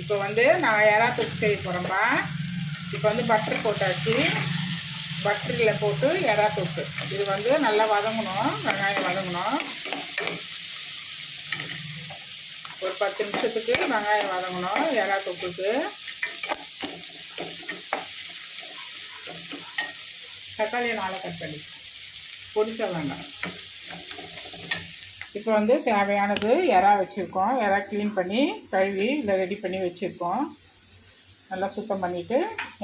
இப்போ வந்து நான் எறா தொக்கு செய்ய போகிறேன்ப்பா. இப்போ வந்து பட்டர் போட்டாச்சு. பட்டரில் போட்டு எறா தொக்கு இது வந்து நல்லா வதங்கணும். வெங்காயம் வதங்கணும். ஒரு 10 நிமிஷத்துக்கு வெங்காயம் வதங்கணும் எறா தொக்குக்கு. தக்காளியை 4 கட் பண்ணி பொடிச்ச வேண்டாம். இப்போ வந்து தேவையானது எறா வச்சுருக்கோம். எறா க்ளீன் பண்ணி கழுவி இல்லை ரெடி பண்ணி வச்சுருக்கோம். நல்லா சுத்தம் பண்ணிவிட்டு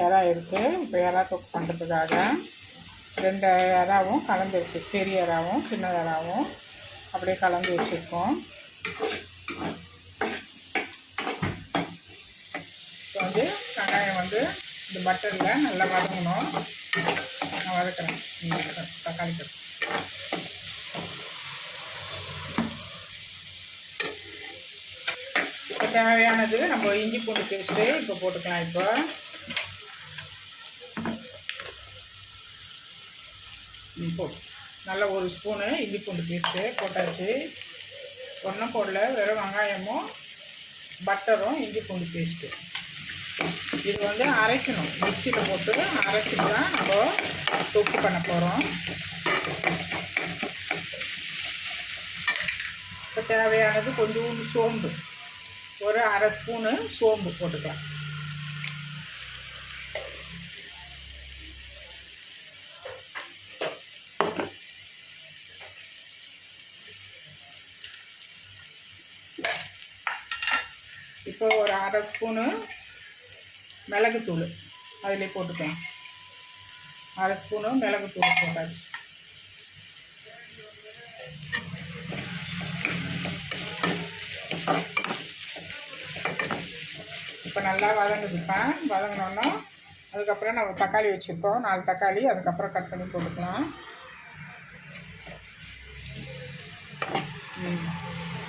எறா இருக்குது. இப்போ எறா தொக்கு பண்ணுறதுக்காக 2 எறாவும் கலந்து இருக்குது. பெரிய எறாவும் சின்ன எறாவும் அப்படியே கலந்து வச்சுருக்கோம். இப்போ வந்து வெங்காயம் வந்து இந்த பட்டரில் நல்லா வதங்கணும். நான் வதக்குறேன். தக்காளி கட்டு இப்போ தேவையானது நம்ம இஞ்சி பூண்டு பேஸ்ட்டு இப்போ போட்டுக்கலாம். இப்போ போட்டு நல்லா 1 ஸ்பூனு இஞ்சி பூண்டு பேஸ்ட்டு போட்டாச்சு. ஒன்றும் போடல, வெறும் வெங்காயமும் பட்டரும் இஞ்சி பூண்டு பேஸ்ட்டு. இது வந்து அரைக்கணும். மிக்சியில் போட்டு அரைச்சிட்டு தான் நம்ம தொக்கு பண்ண போகிறோம். இப்போ தேவையானது கொஞ்சோண்டு சோம்பு, ஒரு 1/2 ஸ்பூனு சோம்பு போட்டுக்கலாம். இப்போ ஒரு 1/2 ஸ்பூனு மிளகுத்தூள் அதிலே போட்டுக்கலாம். 1/2 ஸ்பூனு மிளகுத்தூள் போட்டாச்சு. இப்போ நல்லா வதங்குதுப்பா. வதங்கினோன்னா அதுக்கப்புறம் நம்ம தக்காளி வச்சுருக்கோம். 4 தக்காளி அதுக்கப்புறம் கட் பண்ணி போட்டுக்கலாம்.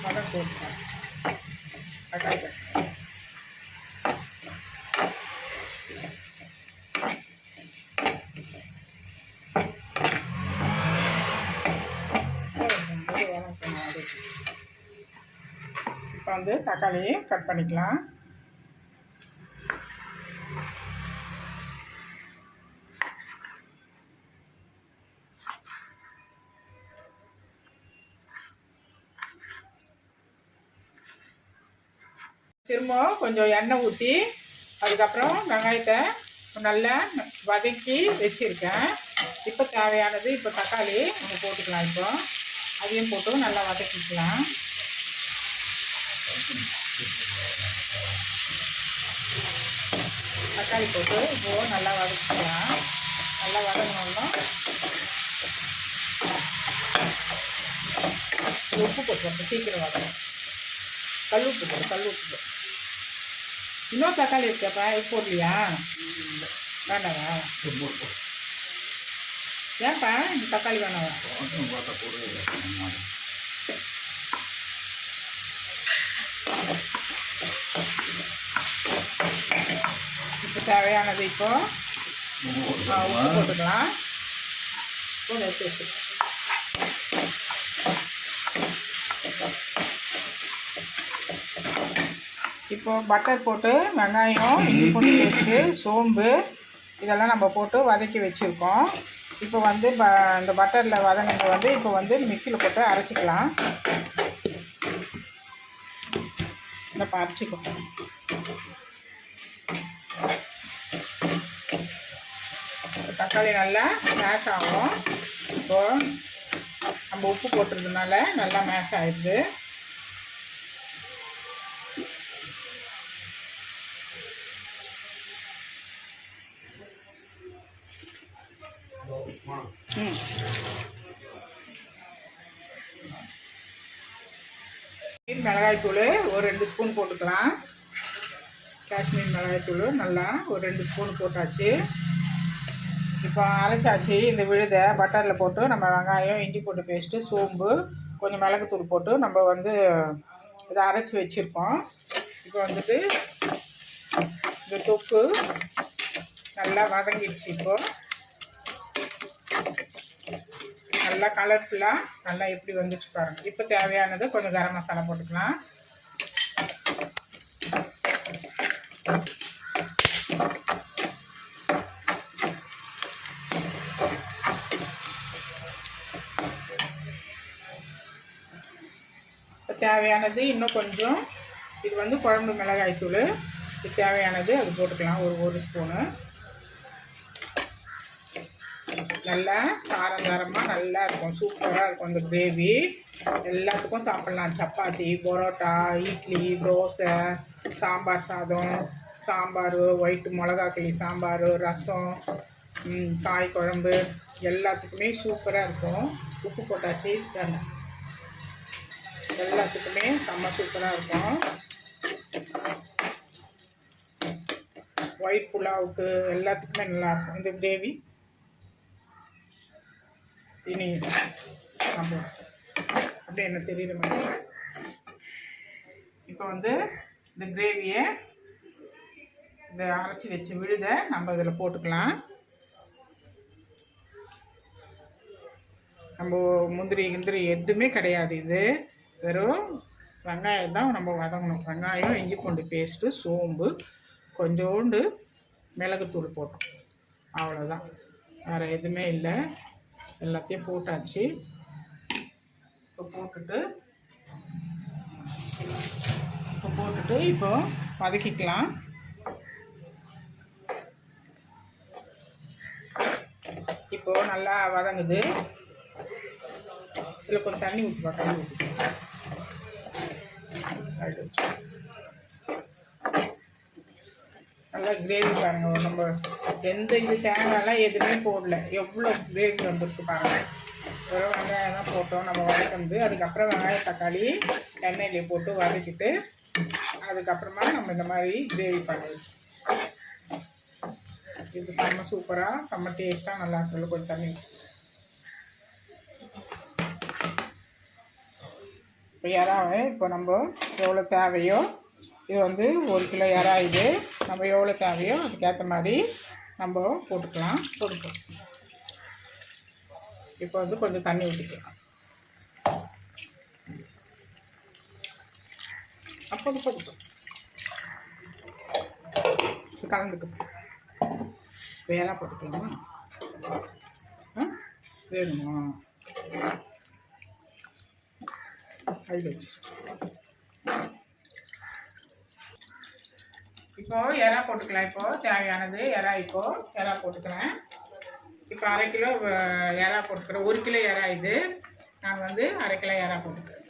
வதங்க போட்டுக்கலாம் தக்காளி கட். இப்போ வந்து தக்காளி கட் பண்ணிக்கலாம். திரும்ப கொஞ்சம் எண்ணெய் ஊற்றி அதுக்கப்புறம் வெங்காயத்தை நல்லா வதக்கி வச்சுருக்கேன். இப்போ தேவையானது இப்போ தக்காளி நம்ம போட்டுக்கலாம். இப்போ அதையும் போட்டு நல்லா வதக்கிக்கலாம். தக்காளி போட்டு இப்போது நல்லா வதக்கிக்கலாம். நல்லா வதங்கினோம்னா உப்பு போட்டுருவோம். சீக்கிரம் வதங்கும். கல் உப்பு போடு, கல் உப்பு போடு. இன்னும் தக்காளி இருக்கப்பா, இது போடலையா? வேண்டாவா? ஏன்ப்பா இந்த தக்காளி வேணாவா? இப்போ தேவையானது இப்போ உப்பு போட்டுக்கலாம். போட எடுத்து வச்சு இப்போ பட்டர் போட்டு வெங்காயம் இஞ்சி பூண்டு பேஸ்ட்டு சோம்பு இதெல்லாம் நம்ம போட்டு வதக்கி வச்சுருக்கோம். இப்போ வந்து இந்த பட்டரில் வதங்கினது வந்து இப்போ வந்து மிக்சியில் போட்டு அரைச்சிக்கலாம். இந்த அரைச்சிக்கோ. தக்காளி நல்லா மேஷ் ஆகும். இப்போது நம்ம உப்பு போட்டுறதுனால நல்லா மேஷ் ஆகிடுது. மிளகாய்த்தூள் ஒரு 2 ஸ்பூன் போட்டுக்கலாம். காஷ்மீர் மிளகாய்த்தூள் நல்லா ஒரு 2 ஸ்பூன் போட்டாச்சு. இப்போ அரைச்சாச்சு. இந்த விழுதை பட்டரில் போட்டு நம்ம வெங்காயம் இஞ்சி பூண்டு பேஸ்ட்டு சோம்பு கொஞ்சம் மிளகுத்தூள் போட்டு நம்ம வந்து இதை அரைச்சி வச்சுருக்கோம். இப்போ வந்துட்டு இந்த தொக்கு நல்லா வதங்கிடுச்சு. இப்போது நல்லா கலர்ஃபுல்லாக நல்லா எப்படி வந்துச்சு பாருங்கள். இப்போ தேவையானது கொஞ்சம் கரம் மசாலா போட்டுக்கலாம். தேவையானது இன்னும் கொஞ்சம், இது வந்து குழம்பு மிளகாய்த்தூள், இது தேவையானது அது போட்டுக்கலாம். ஒரு ஸ்பூனு. நல்லா காரமாக நல்லா இருக்கும், சூப்பராக இருக்கும் இந்த கிரேவி. எல்லாத்துக்கும் சாப்பிட்லாம். சப்பாத்தி, பரோட்டா, இட்லி, தோசை, சாம்பார் சாதம், சாம்பார், ஒயிட் மிளகாக்கிளி சாம்பார், ரசம், காய் குழம்பு எல்லாத்துக்குமே சூப்பராக இருக்கும். உப்பு போட்டாச்சு தானே, எல்லாத்துக்குமே செம்ம சூப்பராக இருக்கும். ஒயிட் புலாவுக்கு எல்லாத்துக்குமே நல்லாயிருக்கும் இந்த கிரேவி. இனி நம்ம அப்படியே என்ன தெரியுற மாதிரி இப்போ வந்து இந்த கிரேவியை, இந்த அரைச்சி வச்சு விழுதை நம்ம இதில் போட்டுக்கலாம். நம்ம முந்திரி கிந்திரி எதுவுமே கிடையாது. இது வெறும் வெங்காயம் தான் நம்ம வதங்கணும். வெங்காயம், இஞ்சி பூண்டு பேஸ்ட்டு, சோம்பு, கொஞ்சோண்டு மிளகுத்தூள் போட்டோம், அவ்வளோதான். வேறு எதுவுமே இல்லை. எல்லாத்தையும் போட்டாச்சு. இப்போ போட்டுட்டு இப்போ வதக்கிக்கலாம். இப்போ நல்லா வதங்குது. இதில் கொஞ்சம் தண்ணி ஊற்றுவா, தண்ணி ஊற்றி நல்லா கிரேவி பாருங்கள். நம்ம எந்த இது தேங்காயெல்லாம் எதுவுமே போடல, எவ்வளோ கிரேவி வந்துருக்கு பாருங்கள். வெறும் வெங்காயம் தான் போட்டோம் நம்ம வதக்குறது. அதுக்கப்புறம் வெங்காயம் தக்காளி எண்ணெயிலே போட்டு வதக்கிட்டு அதுக்கப்புறமா நம்ம இந்த மாதிரி கிரேவி பண்ணுறது. இது செம்ம சூப்பராக, செம்ம டேஸ்ட்டாக நல்லா இருக்குல்ல. கொஞ்சம் தண்ணி இப்போ இறாவை இப்போ நம்ம எவ்வளோ தேவையோ, இது வந்து 1 கிலோ இறா, இது நம்ம எவ்வளோ தேவையோ அதுக்கேற்ற மாதிரி நம்ம போட்டுக்கலாம். இப்போ வந்து கொஞ்சம் தண்ணி ஊற்றிக்கலாம். அப்போது கலந்துக்கு வேற போட்டுக்கலாமா? வேணுமா? அதில் வச்சு இப்போ இறா போட்டுக்கலாம். இப்போ தேவையானது இறா, இப்போ இறா போட்டுக்கிறேன். இப்போ 1/2 கிலோ இறா போட்டுக்கிறேன். 1 கிலோ இறா இது, நான் வந்து 1/2 கிலோ இறா போட்டுக்கிறேன்.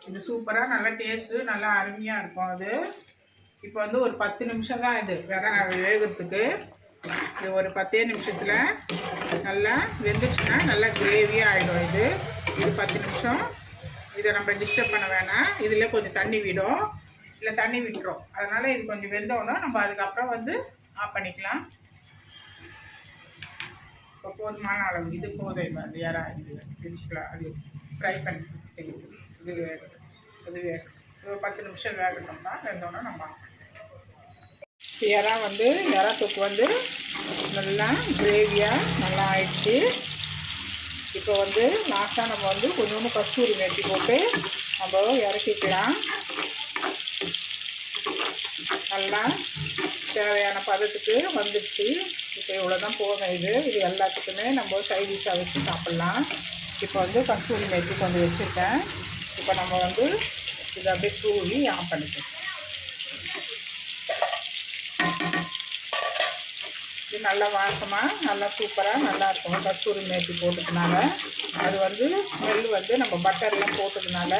இது சூப்பராக நல்லா டேஸ்ட்டு நல்லா அருமையாக இருக்கும். அது இப்போ வந்து ஒரு 10 நிமிஷம் தான் இது வேகிறதுக்கு. இது ஒரு 10 நிமிஷத்தில் நல்லா வெந்துச்சுன்னா நல்லா கிரேவியாக ஆகிடும். இது 10 நிமிஷம். இதை நம்ம டிஸ்டர்ப் பண்ண வேணாம். இதில் கொஞ்சம் தண்ணி விடும், இல்லை தண்ணி விட்டுரும். அதனால் இது கொஞ்சம் வெந்தோன்னா நம்ம அதுக்கப்புறம் வந்து ஆஃப் பண்ணிக்கலாம். இப்போ போதுமான அளவு இது போதும். அது யாரா இது வச்சுக்கலாம். அது ஃப்ரை பண்ணி செய்யுது. இது வேகட்டும். இது வேகட்டும். 10 நிமிஷம் வேகட்டும்னா வெந்தோன்னா நம்ம இறா வந்து இறா தொக்கு வந்து நல்லா கிரேவியாக நல்லா ஆயிடுச்சு. இப்போ வந்து லாஸ்ட்டாக நம்ம வந்து கொஞ்சோண்டு கஸ்தூரி மேத்தி போட்டு நம்ம இறக்கிக்கலாம். நல்லா தேவையான பதத்துக்கு வந்துடுச்சு. இப்போ இவ்வளோ தான் போதும். இது எல்லாத்துக்குமே நம்ம சைடிஷாக வச்சு சாப்பிட்லாம். இப்போ வந்து கஸ்தூரி மேத்தி கொஞ்சம் வச்சுருக்கேன். இப்போ நம்ம வந்து இதை அப்படியே தூவி ஆஃப் பண்ணிக்கலாம். இது நல்லா வாசமாக நல்லா சூப்பராக நல்லாயிருக்கும். கஸ்தூரி மேத்தி போட்டதுனால அது வந்து ஸ்மெல் வந்து நம்ம பட்டர்லாம் போட்டதுனால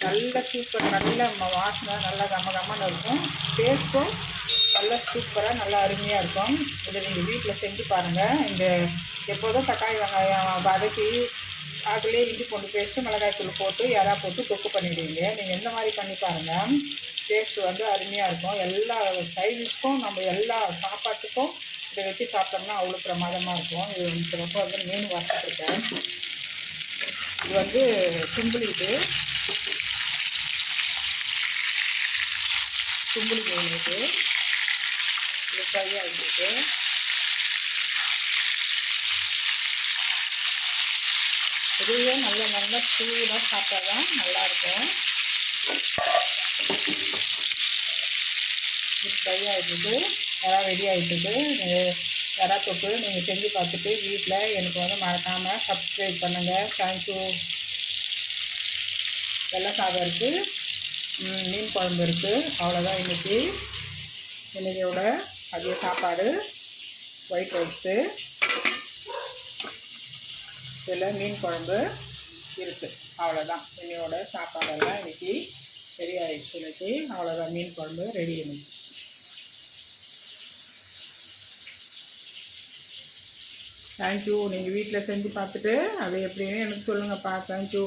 நல்ல சூப்பர், நல்ல வாசனை நல்லா கம்மன்னு இருக்கும். டேஸ்ட்டும் நல்லா சூப்பராக நல்லா அருமையாக இருக்கும். இதை நீங்கள் வீட்டில் செஞ்சு பாருங்கள். இந்த எப்போதும் தக்காளி வெங்காயம் வதக்கி அதுலேயே இஞ்சி பூண்டு பேஸ்ட்டு மிளகாய்த்தூள் போட்டு இறா போட்டு தொக்கு பண்ணிவிடுவீங்க. நீங்கள் எந்த மாதிரி பண்ணி பாருங்கள். டேஸ்ட்டு வந்து அருமையாக இருக்கும். எல்லா சைடிஷ்க்கும் நம்ம எல்லா சாப்பாட்டுக்கும் இதை வச்சு சாப்பிட்டோம்னா அவ்வளோ பிரமாதமாக இருக்கும். இது இந்த ரொம்ப வந்து மீன் வறுத்துட்ருக்கேன். இது வந்து தும்புளி, தும்புளி மீன் இது ஃப்ரை ஆகிட்டு இதுவே நல்ல நல்லா சூடாக சாப்பிட்டா தான் நல்லாயிருக்கும். ஃப்ரை ஆகிட்டுது, எல்லாம் ரெடி ஆகிட்டுது. எறா தொக்கு நீங்கள் செஞ்சு பார்த்துட்டு வீட்டில் எனக்கு வந்து மறக்காமல் சப்ஸ்கிரைப் பண்ணுங்கள். தேங்க்யூ. வெள்ளை சாதம் இருக்குது, மீன் குழம்பு இருக்குது. அவ்வளோதான் இன்றைக்கியோட மதிய சாப்பாடு. ஒயிட் ரைஸு, இதில் மீன் குழம்பு இருக்குது. அவ்வளோதான் இன்னையோட சாப்பாடெல்லாம் இன்றைக்கி ரெடி ஆகிடுச்சு. இன்றைக்கி அவ்வளோதான், மீன் குழம்பு ரெடி ஆகிடுச்சு. தேங்க்யூ. நீங்கள் வீட்டில் செஞ்சு பார்த்துட்டு அது எப்படின்னு எனக்கு சொல்லுங்கப்பா. தேங்க்யூ.